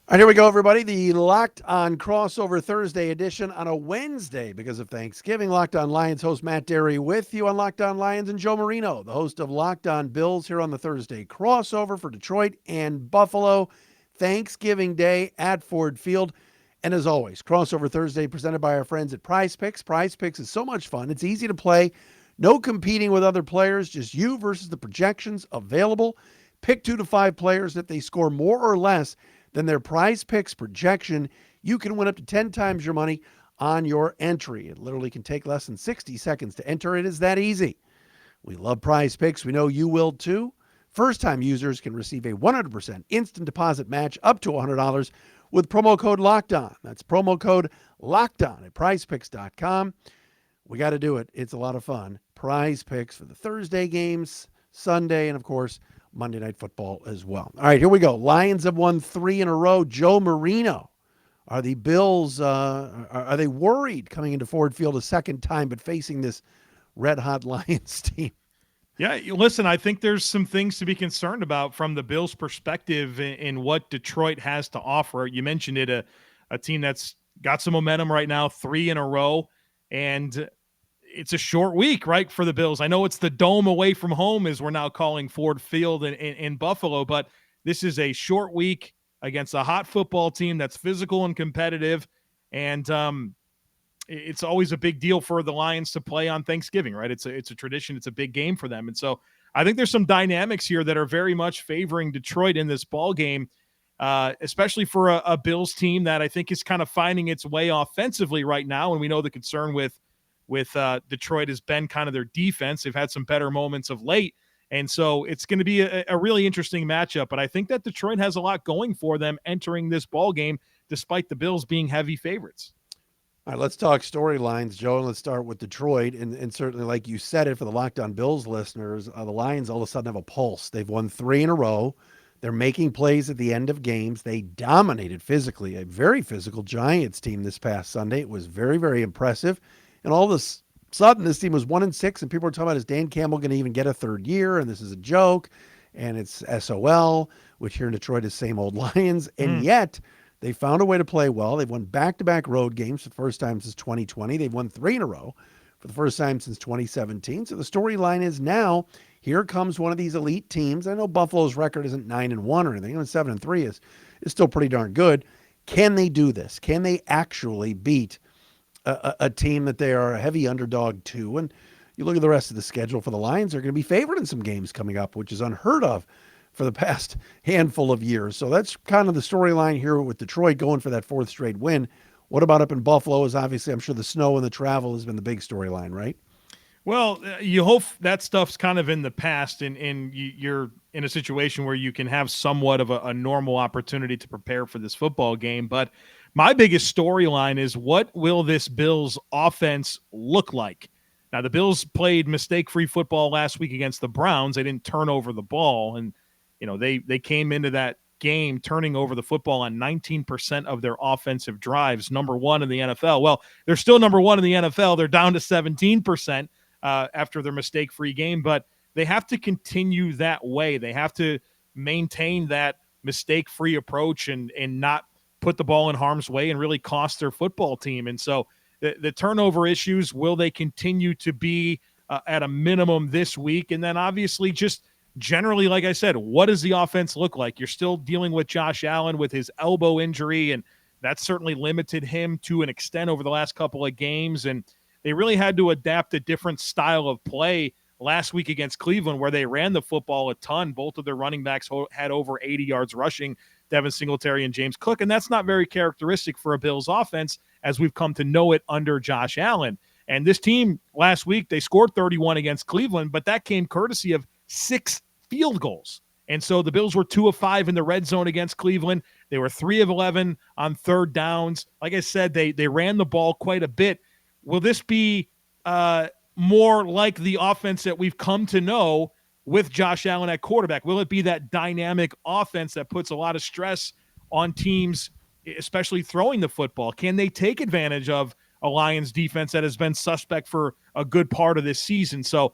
All right, here we go, everybody. The Locked On Crossover Thursday edition on a Wednesday because of Thanksgiving. Locked On Lions host Matt Derry with you on Locked On Lions, and Joe Marino, the host of Locked On Bills, here on the Thursday crossover for Detroit and Buffalo. Thanksgiving Day at Ford Field. And as always, Crossover Thursday presented by our friends at PrizePicks. PrizePicks is so much fun. It's easy to play. No competing with other players, just you versus the projections available. Pick 2 to 5 players. If they score more or less than their PrizePicks projection, you can win up to 10 times your money on your entry. It literally can take less than 60 seconds to enter. It is that easy. We love PrizePicks. We know you will too. First-time users can receive a 100% instant deposit match up to $100 with promo code LOCKEDON. That's promo code LOCKEDON at prizepicks.com. We got to do it. It's a lot of fun. PrizePicks for the Thursday games, Sunday, and of course, Monday Night Football as well. All right, here we go. Lions have won 3 in a row. Joe Marino. Are the Bills, are they worried coming into Ford Field a second time, but facing this red-hot Lions team? Yeah, listen, I think there's some things to be concerned about from the Bills' perspective in what Detroit has to offer. You mentioned it, a team that's got some momentum right now, 3 in a row, and it's a short week, right, for the Bills. I know it's the dome away from home, as we're now calling Ford Field in Buffalo, but this is a short week against a hot football team that's physical and competitive, and it's always a big deal for the Lions to play on Thanksgiving, right? It's a tradition. It's a big game for them. And so I think there's some dynamics here that are very much favoring Detroit in this ball game, especially for a Bills team that I think is kind of finding its way offensively right now. And we know the concern with Detroit has been kind of their defense. They've had some better moments of late. And so it's going to be a really interesting matchup. But I think that Detroit has a lot going for them entering this ball game, despite the Bills being heavy favorites. All right, let's talk storylines, Joe, and let's start with Detroit. And certainly, like you said it, for the Locked On Bills listeners, the Lions all of a sudden have a pulse. They've won 3 in a row. They're making plays at the end of games. They dominated physically a very physical Giants team this past Sunday. It was very, very impressive. And all of a sudden, this team was 1-6, and people were talking about, is Dan Campbell going to even get a third year? And this is a joke. And it's SOL, which here in Detroit is same old Lions. And yet, they found a way to play well. They've won back-to-back road games for the first time since 2020. They've won 3 in a row for the first time since 2017. So the storyline is now, here comes one of these elite teams. I know Buffalo's record isn't 9-1 or anything. Even 7-3 is still pretty darn good. Can they do this? Can they actually beat a team that they are a heavy underdog to? And you look at the rest of the schedule for the Lions, they're going to be favored in some games coming up, which is unheard of for the past handful of years. So that's kind of the storyline here with Detroit going for that 4th straight win. What about up in Buffalo? Is obviously, I'm sure the snow and the travel has been the big storyline, right? Well, you hope that stuff's kind of in the past, and you're in a situation where you can have somewhat of a normal opportunity to prepare for this football game. But my biggest storyline is, what will this Bills offense look like? Now, the Bills played mistake-free football last week against the Browns. They didn't turn over the ball, and they came into that game turning over the football on 19% of their offensive drives, number 1 in the NFL. Well, they're still number 1 in the NFL. They're down to 17% after their mistake-free game, but they have to continue that way. They have to maintain that mistake-free approach and not put the ball in harm's way and really cost their football team. And so the turnover issues, will they continue to be at a minimum this week? And then obviously just generally, like I said, what does the offense look like? You're still dealing with Josh Allen with his elbow injury, and that certainly limited him to an extent over the last couple of games. And they really had to adapt a different style of play last week against Cleveland, where they ran the football a ton. Both of their running backs had over 80 yards rushing, Devin Singletary and James Cook, and that's not very characteristic for a Bills offense as we've come to know it under Josh Allen. And this team last week, they scored 31 against Cleveland, but that came courtesy of 6 field goals. And so the Bills were 2 of 5 in the red zone against Cleveland. They were 3 of 11 on third downs. Like I said, they ran the ball quite a bit. Will this be more like the offense that we've come to know with Josh Allen at quarterback? Will it be that dynamic offense that puts a lot of stress on teams, especially throwing the football? Can they take advantage of a Lions defense that has been suspect for a good part of this season? So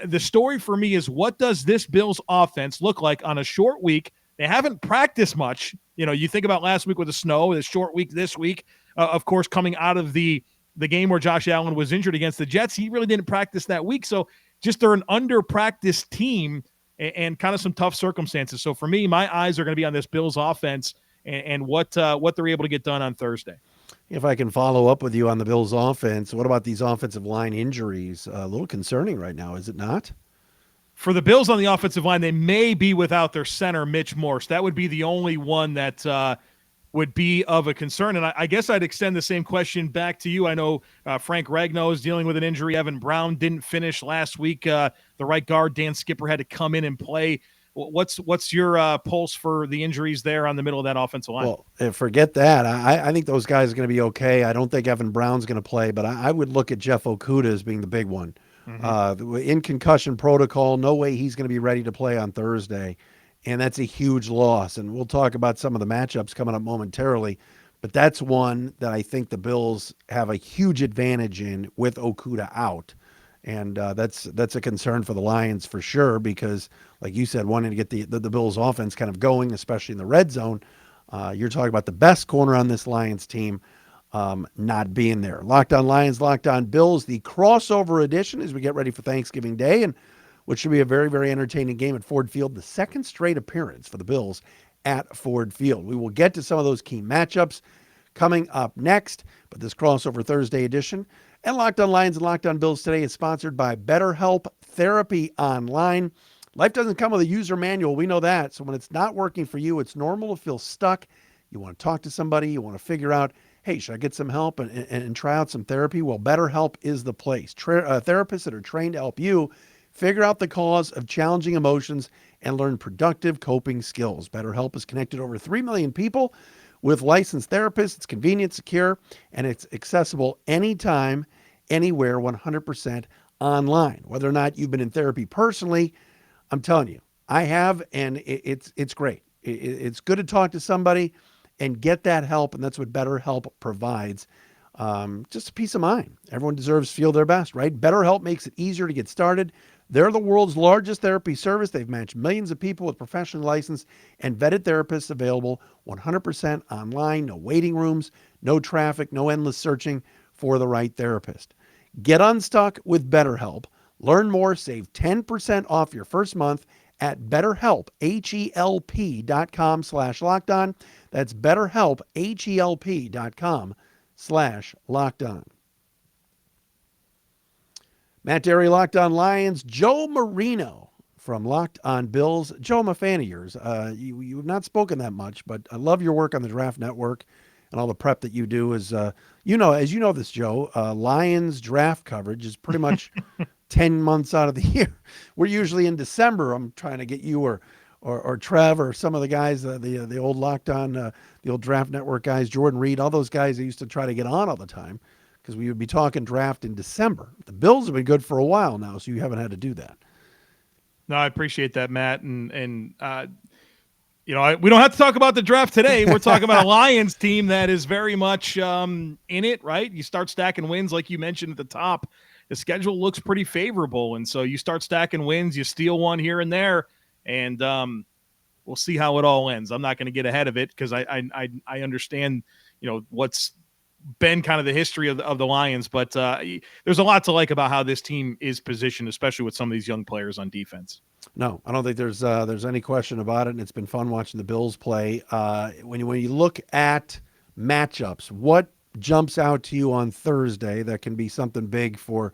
the story for me is, what does this Bills offense look like on a short week They haven't practiced much. You think about last week with the snow, the short week this week, of course, coming out of the game where Josh Allen was injured against the Jets. He really didn't practice that week. So just they're an under-practiced team and kind of some tough circumstances. So for me, my eyes are going to be on this Bills offense and what they're able to get done on Thursday. If I can follow up with you on the Bills offense, what about these offensive line injuries? A little concerning right now, is it not? For the Bills on the offensive line, they may be without their center, Mitch Morse. That would be the only one that would be of a concern. And I guess I'd extend the same question back to you. I know Frank Ragnow is dealing with an injury. Evan Brown didn't finish last week. The right guard, Dan Skipper, had to come in and play. What's your pulse for the injuries there on the middle of that offensive line? Well, forget that. I think those guys are going to be okay. I don't think Evan Brown's going to play, but I would look at Jeff Okudah as being the big one. In concussion protocol, no way he's going to be ready to play on Thursday, and that's a huge loss. And we'll talk about some of the matchups coming up momentarily, but that's one that I think the Bills have a huge advantage in with Okudah out. And that's a concern for the Lions for sure because, like you said, wanting to get the Bills offense kind of going, especially in the red zone. You're talking about the best corner on this Lions team not being there. Locked On Lions, Locked On Bills, the crossover edition as we get ready for Thanksgiving Day, and which should be a very, very entertaining game at Ford Field, the second straight appearance for the Bills at Ford Field. We will get to some of those key matchups coming up next, but this crossover Thursday edition and Locked On Lions and Locked On Bills today is sponsored by BetterHelp Therapy Online. Life doesn't come with a user manual. We know that. So when it's not working for you, it's normal to feel stuck. You want to talk to somebody. You want to figure out, hey, should I get some help and try out some therapy? Well, BetterHelp is the place. Therapists that are trained to help you figure out the cause of challenging emotions and learn productive coping skills. BetterHelp has connected over 3 million people with licensed therapists. It's convenient, secure, and it's accessible anytime, anywhere, 100% online. Whether or not you've been in therapy personally, I'm telling you, I have, and it's great. It's good to talk to somebody and get that help, and that's what BetterHelp provides. Just a peace of mind. Everyone deserves to feel their best, right? BetterHelp makes it easier to get started. They're the world's largest therapy service. They've matched millions of people with professionally licensed and vetted therapists available 100% online, no waiting rooms, no traffic, no endless searching for the right therapist. Get unstuck with BetterHelp. Learn more, save 10% off your first month at BetterHelp, HELP.com/lockedon. That's BetterHelp, HELP.com/lockedon. Matt Derry, Locked On Lions. Joe Marino from Locked On Bills. Joe, I'm a fan of yours. You have not spoken that much, but I love your work on the Draft Network and all the prep that you do. As you know this, Joe, Lions draft coverage is pretty much 10 months out of the year. We're usually in December. I'm trying to get you or Trev or some of the guys, the old Locked On, the old Draft Network guys, Jordan Reed, all those guys that used to try to get on all the time because we would be talking draft in December. The Bills have been good for a while now, so you haven't had to do that. No, I appreciate that, Matt. And we don't have to talk about the draft today. We're talking about a Lions team that is very much in it, right? You start stacking wins, like you mentioned at the top. The schedule looks pretty favorable, and so you start stacking wins. You steal one here and there, and we'll see how it all ends. I'm not going to get ahead of it because I understand, what's been kind of the history of the Lions, but there's a lot to like about how this team is positioned, especially with some of these young players on defense. No, I don't think there's any question about it, and it's been fun watching the Bills play. When you look at matchups, what jumps out to you on Thursday that can be something big for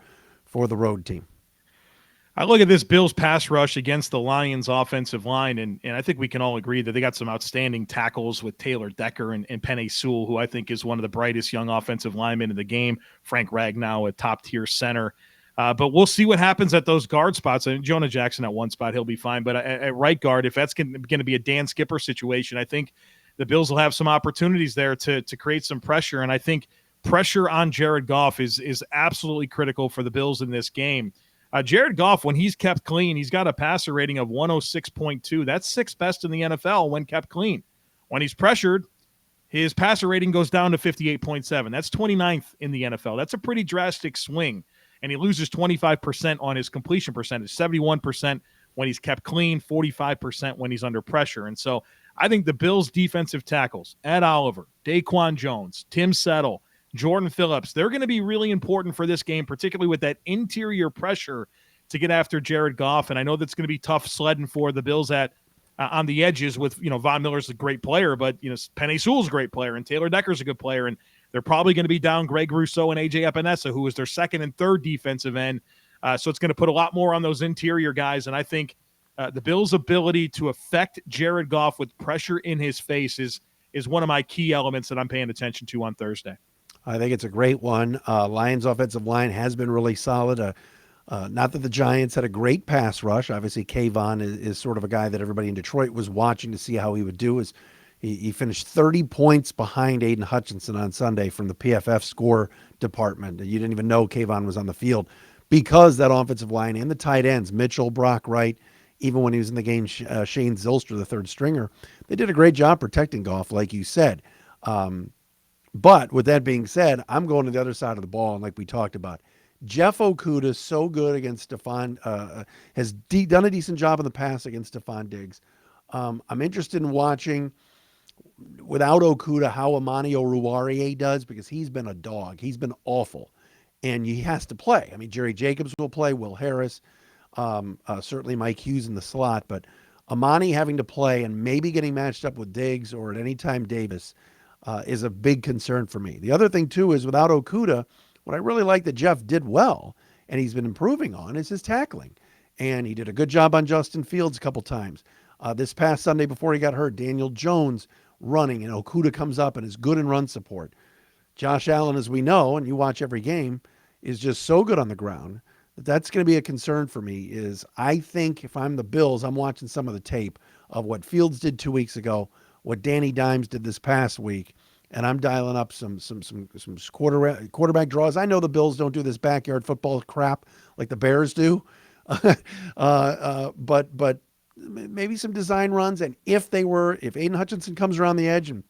the road team? I look at this Bills pass rush against the Lions offensive line, and I think we can all agree that they got some outstanding tackles with Taylor Decker and Penei Sewell, who I think is one of the brightest young offensive linemen in the game. Frank Ragnow, a top-tier center. But we'll see what happens at those guard spots. I mean, Jonah Jackson at one spot, he'll be fine. But at right guard, if that's going to be a Dan Skipper situation, I think the Bills will have some opportunities there to create some pressure. And I think pressure on Jared Goff is absolutely critical for the Bills in this game. Jared Goff, when he's kept clean, he's got a passer rating of 106.2. That's sixth best in the NFL when kept clean. When he's pressured, his passer rating goes down to 58.7. That's 29th in the NFL. That's a pretty drastic swing. And he loses 25% on his completion percentage, 71% when he's kept clean, 45% when he's under pressure. And so I think the Bills' defensive tackles, Ed Oliver, Daquan Jones, Tim Settle, Jordan Phillips, they're going to be really important for this game, particularly with that interior pressure to get after Jared Goff. And I know that's going to be tough sledding for the Bills at on the edges with, Von Miller's a great player, but, Penei Sewell's a great player and Taylor Decker's a good player. And they're probably going to be down Greg Rousseau and A.J. Epinesa, who is their second and third defensive end. So it's going to put a lot more on those interior guys. And I think the Bills' ability to affect Jared Goff with pressure in his face is one of my key elements that I'm paying attention to on Thursday. I think it's a great one. Lions' offensive line has been really solid. Not that the Giants had a great pass rush. Obviously, Kayvon is sort of a guy that everybody in Detroit was watching to see how he would do. He finished 30 points behind Aiden Hutchinson on Sunday from the PFF score department. You didn't even know Kayvon was on the field because that offensive line and the tight ends, Mitchell, Brock Wright, even when he was in the game, Shane Zylstra, the third stringer, they did a great job protecting Goff, like you said. But with that being said, I'm going to the other side of the ball, and like we talked about, Jeff Okuda so good against Stephon, has done a decent job in the past against Stephon Diggs. I'm interested in watching, without Okuda, how Amani Oruwariye does, because he's been a dog. He's been awful, and he has to play. I mean, Jerry Jacobs will play, Will Harris, certainly Mike Hughes in the slot, but Amani having to play and maybe getting matched up with Diggs or at any time Davis is a big concern for me. The other thing, too, is without Okuda, what I really like that Jeff did well, and he's been improving on, is his tackling. And he did a good job on Justin Fields a couple times. This past Sunday before he got hurt, Daniel Jones running, and Okuda comes up and is good in run support. Josh Allen, as we know, and you watch every game, is just so good on the ground that that's going to be a concern for me. Is I think if I'm the Bills, I'm watching some of the tape of what Fields did 2 weeks ago, what Danny Dimes did this past week, and I'm dialing up some quarterback draws. I know the Bills don't do this backyard football crap like the Bears do, but maybe some design runs. And if Aiden Hutchinson comes around the edge and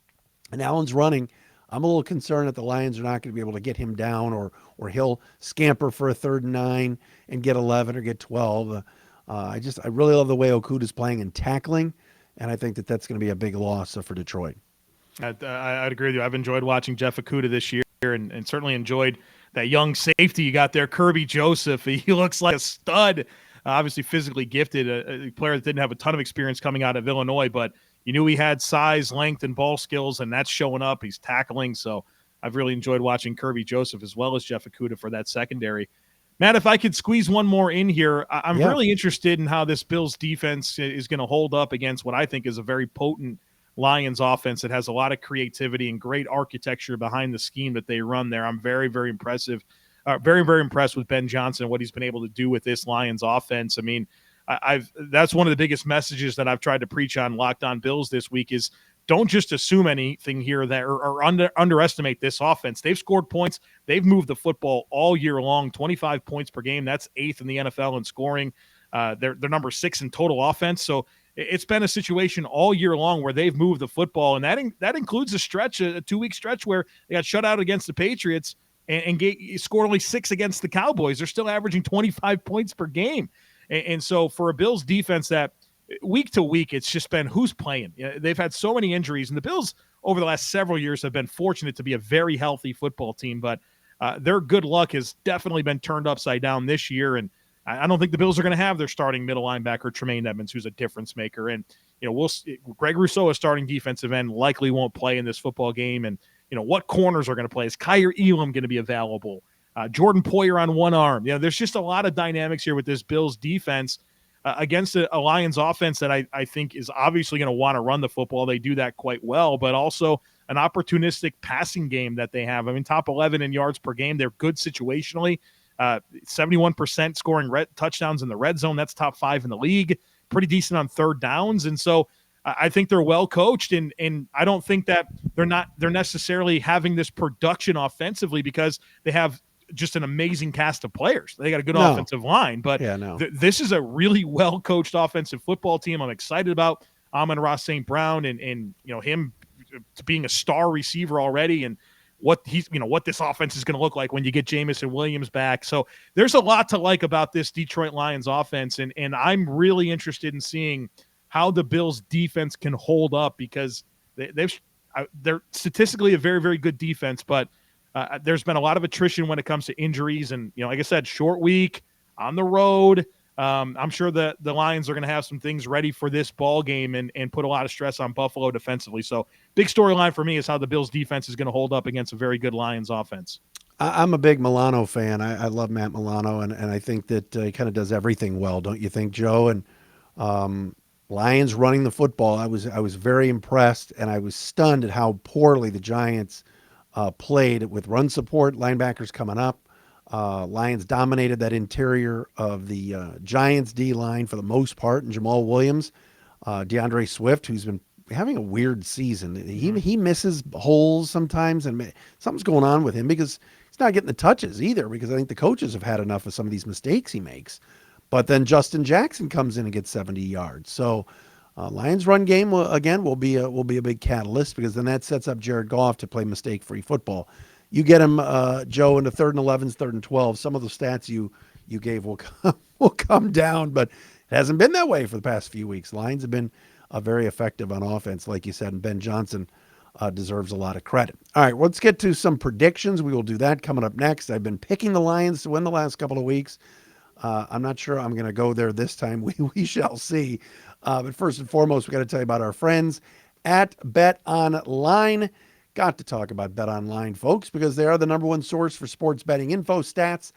Allen's running, I'm a little concerned that the Lions are not going to be able to get him down, or he'll scamper for a 3rd and 9 and get 11 or get 12. I really love the way Okuda's playing and tackling, and I think that's going to be a big loss for Detroit. I'd agree with you. I've enjoyed watching Jeff Okuda this year, and certainly enjoyed that young safety you got there, Kirby Joseph. He looks like a stud, obviously physically gifted, a player that didn't have a ton of experience coming out of Illinois, but you knew he had size, length, and ball skills, and that's showing up. He's tackling, so I've really enjoyed watching Kirby Joseph as well as Jeff Okuda for that secondary. Matt, if I could squeeze one more in here, I'm really interested in how this Bills defense is going to hold up against what I think is a very potent Lions offense that has a lot of creativity and great architecture behind the scheme that they run there. I'm very, very impressed with Ben Johnson and what he's been able to do with this Lions offense. I mean, that's one of the biggest messages that I've tried to preach on Locked On Bills this week is don't just assume anything here that or underestimate this offense. They've scored points. They've moved the football all year long, 25 points per game. That's 8th in the NFL in scoring. They're number 6 in total offense. So it's been a situation all year long where they've moved the football, and that includes a 2-week stretch where they got shut out against the Patriots and scored only 6 against the Cowboys. They're still averaging 25 points per game. And so for a Bills defense that week to week, it's just been who's playing. They've had so many injuries, and the Bills over the last several years have been fortunate to be a very healthy football team, but their good luck has definitely been turned upside down this year. And I don't think the Bills are going to have their starting middle linebacker, Tremaine Edmonds, who's a difference maker. And, Greg Rousseau, a starting defensive end, likely won't play in this football game. And, what corners are going to play? Is Kyer Elam going to be available? Jordan Poyer on one arm. There's just a lot of dynamics here with this Bills defense against a Lions offense that I think is obviously going to want to run the football. They do that quite well, but also an opportunistic passing game that they have. I mean, top 11 in yards per game. They're good situationally. 71% scoring touchdowns in the red zone. That's top 5 in the league. Pretty decent on third downs. And so I think they're well coached, and I don't think that they're necessarily having this production offensively because they have just an amazing cast of players. They got a good offensive line, but this is a really well coached offensive football team. I'm excited about Amon-Ra St. Brown and him being a star receiver already. And what this offense is going to look like when you get Jamison Williams back. So there's a lot to like about this Detroit Lions offense, and I'm really interested in seeing how the Bills defense can hold up, because they're statistically a very, very good defense, but there's been a lot of attrition when it comes to injuries, and like I said, short week on the road. I'm sure the Lions are going to have some things ready for this ball game and put a lot of stress on Buffalo defensively. So big storyline for me is how the Bills defense is going to hold up against a very good Lions offense. I'm a big Milano fan. I love Matt Milano, and I think that he kind of does everything well, don't you think, Joe? And Lions running the football, I was very impressed, and I was stunned at how poorly the Giants played with run support, linebackers coming up. Lions dominated that interior of the Giants D-line for the most part, and Jamal Williams, DeAndre Swift, who's been having a weird season. He misses holes sometimes, and something's going on with him because he's not getting the touches either, because I think the coaches have had enough of some of these mistakes he makes. But then Justin Jackson comes in and gets 70 yards. So Lions run game will be a big catalyst, because then that sets up Jared Goff to play mistake-free football. You get him, Joe, into 3rd and 11s, 3rd and 12. Some of the stats you gave will come down, but it hasn't been that way for the past few weeks. Lions have been very effective on offense, like you said, and Ben Johnson deserves a lot of credit. All right, let's get to some predictions. We will do that coming up next. I've been picking the Lions to win the last couple of weeks. I'm not sure I'm going to go there this time. We shall see. But first and foremost, we got to tell you about our friends at BetOnline. Got to talk about BetOnline, folks, because they are the number one source for sports betting info, stats,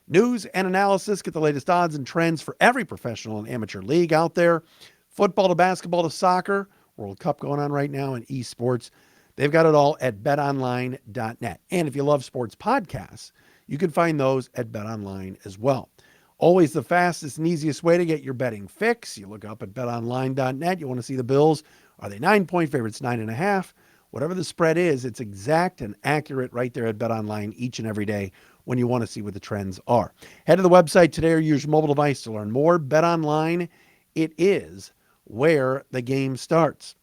news, and analysis. Get the latest odds and trends for every professional and amateur league out there. Football to basketball to soccer, World Cup going on right now, and esports. They've got it all at betonline.net. And if you love sports podcasts, you can find those at BetOnline as well. Always the fastest and easiest way to get your betting fix. You look up at betonline.net. You want to see the Bills. Are they 9-point favorites, 9.5? Whatever the spread is, it's exact and accurate right there at BetOnline each and every day when you want to see what the trends are. Head to the website today or use your mobile device to learn more. BetOnline, it is where the game starts.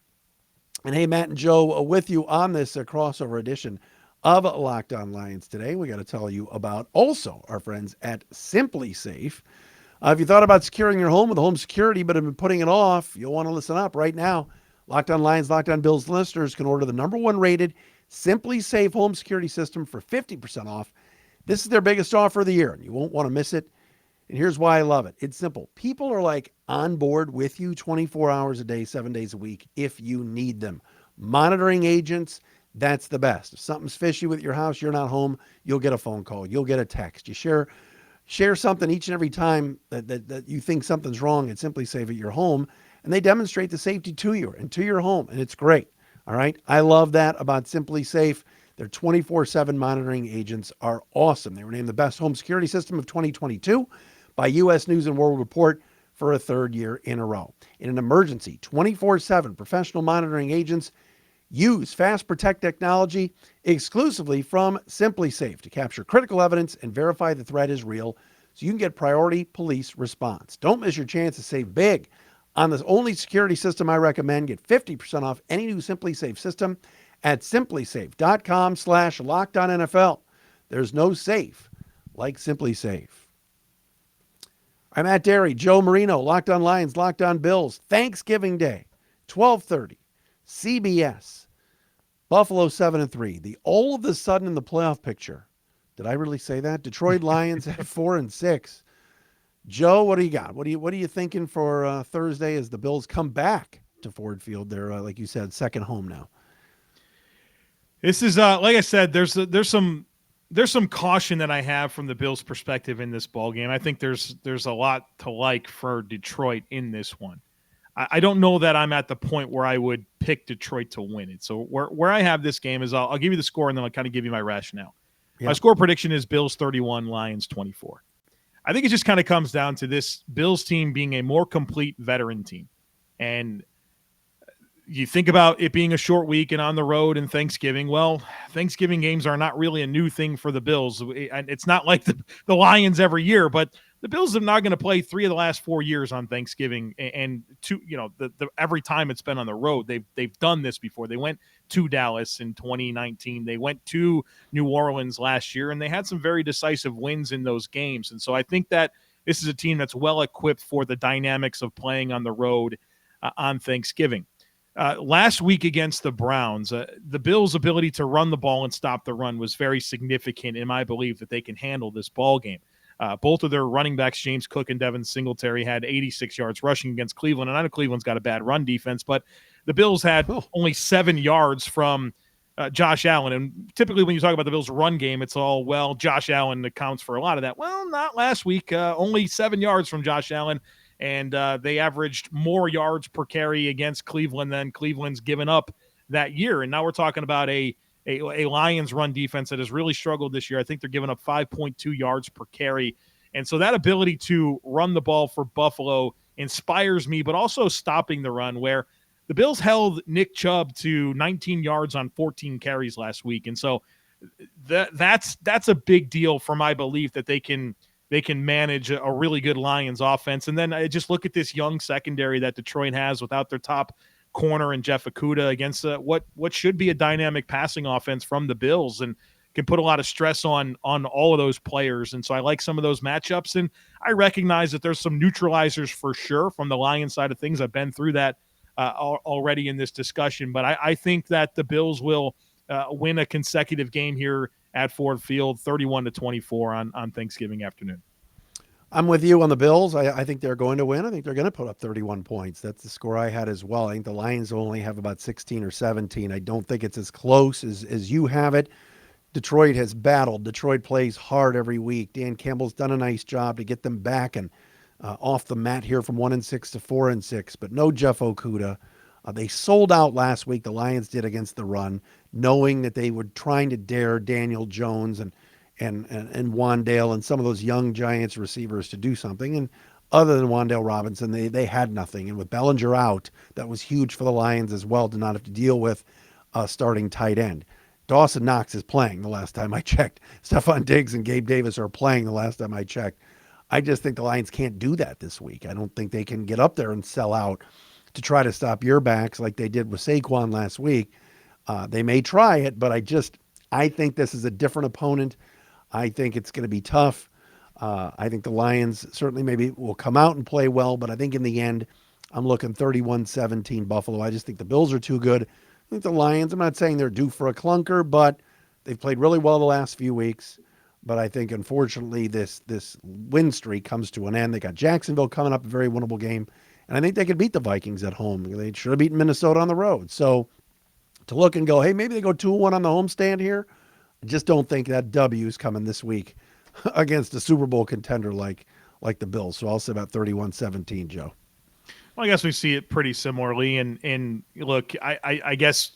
And hey, Matt and Joe with you on this crossover edition of Locked On Lions today. We got to tell you about also our friends at SimpliSafe. If you thought about securing your home with home security but have been putting it off, you'll want to listen up right now. Locked On Lions, Locked On Bills listeners can order the number one rated SimpliSafe home security system for 50% off. This is their biggest offer of the year, and you won't want to miss it. And here's why I love it. It's simple. People are like on board with you 24 hours a day, 7 days a week if you need them. Monitoring agents, that's the best. If something's fishy with your house, you're not home, you'll get a phone call, you'll get a text. You share something each and every time that you think something's wrong at SimpliSafe at your home, and they demonstrate the safety to you and to your home, and it's great. All right? I love that about SimpliSafe. Their 24/7 monitoring agents are awesome. They were named the best home security system of 2022 by U.S. News and World Report for a third year in a row. In an emergency, 24/7 professional monitoring agents use Fast Protect technology exclusively from SimpliSafe to capture critical evidence and verify the threat is real so you can get priority police response. Don't miss your chance to save big on this only security system I recommend. Get 50% off any new SimpliSafe system at simplisafe.com/LockedOnNFL. There's no safe like SimpliSafe. I'm Matt Derry, Joe Marino, Locked On Lions, Locked On Bills. Thanksgiving Day, 12:30, CBS. Buffalo 7-3. The all of the sudden in the playoff picture. Did I really say that? Detroit Lions at 4-6. Joe, what do you got? What are you thinking for Thursday as the Bills come back to Ford Field? They're like you said, second home now. This is like I said, there's some caution that I have from the Bills' perspective in this ball game. I think there's a lot to like for Detroit in this one. I don't know that I'm at the point where I would pick Detroit to win it. So where I have this game is I'll give you the score and then I'll kind of give you my rationale. Yeah. My score prediction is Bills 31, Lions 24. I think it just kind of comes down to this Bills team being a more complete veteran team. And you think about it being a short week and on the road and Thanksgiving. Well, Thanksgiving games are not really a new thing for the Bills. It's not like the Lions every year, but The Bills are not going to play 3 of the last 4 years on Thanksgiving, and two, the every time it's been on the road, they've done this before. They went to Dallas in 2019. They went to New Orleans last year, and they had some very decisive wins in those games. And so I think that this is a team that's well equipped for the dynamics of playing on the road on Thanksgiving. Last week against the Browns, the Bills' ability to run the ball and stop the run was very significant in my belief that they can handle this ball game. Both of their running backs, James Cook and Devin Singletary, had 86 yards rushing against Cleveland. And I know Cleveland's got a bad run defense, but the Bills had only 7 yards from Josh Allen. And typically when you talk about the Bills' run game, it's all, well, Josh Allen accounts for a lot of that. Well, not last week. Only 7 yards from Josh Allen. And they averaged more yards per carry against Cleveland than Cleveland's given up that year. And now we're talking about a Lions run defense that has really struggled this year. I think they're giving up 5.2 yards per carry. And so that ability to run the ball for Buffalo inspires me, but also stopping the run, where the Bills held Nick Chubb to 19 yards on 14 carries last week. And so that's a big deal for my belief that they can manage a really good Lions offense. And then I just look at this young secondary that Detroit has without their top corner and Jeff Okudah against what should be a dynamic passing offense from the Bills, and can put a lot of stress on all of those players. And so I like some of those matchups, and I recognize that there's some neutralizers for sure from the Lions side of things. I've been through that already in this discussion, but I think that the Bills will win a consecutive game here at Ford Field, 31-24 on Thanksgiving afternoon. I'm with you on the Bills. I think they're going to win. I think they're going to put up 31 points. That's the score I had as well. I think the Lions only have about 16 or 17. I don't think it's as close as you have it. Detroit has battled. Detroit plays hard every week. Dan Campbell's done a nice job to get them back and off the mat here from 1-6 to 4-6, but no Jeff Okudah. They sold out last week, the Lions did, against the run, knowing that they were trying to dare Daniel Jones and Wandale and some of those young Giants receivers to do something. And other than Wandale Robinson, they had nothing. And with Bellinger out, that was huge for the Lions as well, to not have to deal with a starting tight end. Dawson Knox is playing the last time I checked. Stephon Diggs and Gabe Davis are playing the last time I checked. I just think the Lions can't do that this week. I don't think they can get up there and sell out to try to stop your backs like they did with Saquon last week. They may try it, but I think this is a different opponent. I think it's going to be tough. I think the Lions certainly maybe will come out and play well, but I think in the end, I'm looking 31-17 Buffalo. I just think the Bills are too good. I think the Lions, I'm not saying they're due for a clunker, but they've played really well the last few weeks. But I think, unfortunately, this win streak comes to an end. They got Jacksonville coming up, a very winnable game. And I think they could beat the Vikings at home. They should have beaten Minnesota on the road. So to look and go, hey, maybe they go 2-1 on the homestand here, I just don't think that W is coming this week against a Super Bowl contender like the Bills. So I'll say about 31-17, Joe. Well, I guess we see it pretty similarly. And look, I guess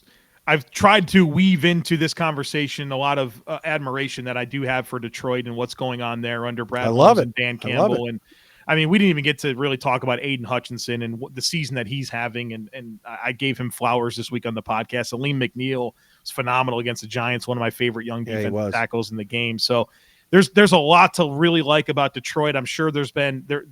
I've tried to weave into this conversation a lot of admiration that I do have for Detroit and what's going on there under Brad Holmes and Dan Campbell. And I mean, we didn't even get to really talk about Aiden Hutchinson and the season that he's having. And I gave him flowers this week on the podcast. Aleem McNeil was phenomenal against the Giants, one of my favorite young defensive tackles in the game. So there's a lot to really like about Detroit. I'm sure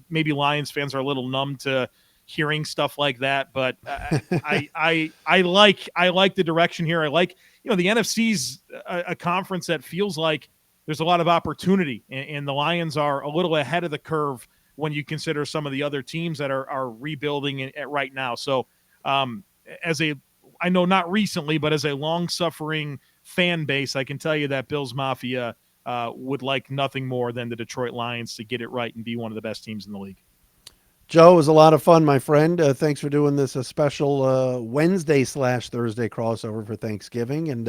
maybe Lions fans are a little numb to hearing stuff like that, but I like the direction here. I like, the NFC's a conference that feels like there's a lot of opportunity, and the Lions are a little ahead of the curve when you consider some of the other teams that are rebuilding right now. So I know not recently, but as a long-suffering fan base, I can tell you that Bills Mafia would like nothing more than the Detroit Lions to get it right and be one of the best teams in the league. Joe, it was a lot of fun, my friend. Thanks for doing this, a special Wednesday/Thursday crossover for Thanksgiving, and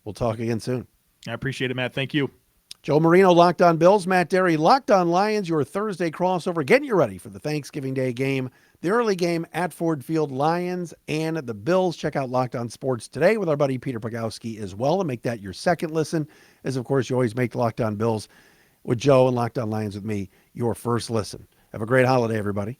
we'll talk again soon. I appreciate it, Matt. Thank you. Joe Marino, Locked On Bills. Matt Derry, Locked On Lions, your Thursday crossover, getting you ready for the Thanksgiving Day game, the early game at Ford Field, Lions and the Bills. Check out Locked On Sports today with our buddy Peter Pagowski as well, and make that your second listen, as, of course, you always make Locked On Bills with Joe and Locked On Lions with me your first listen. Have a great holiday, everybody.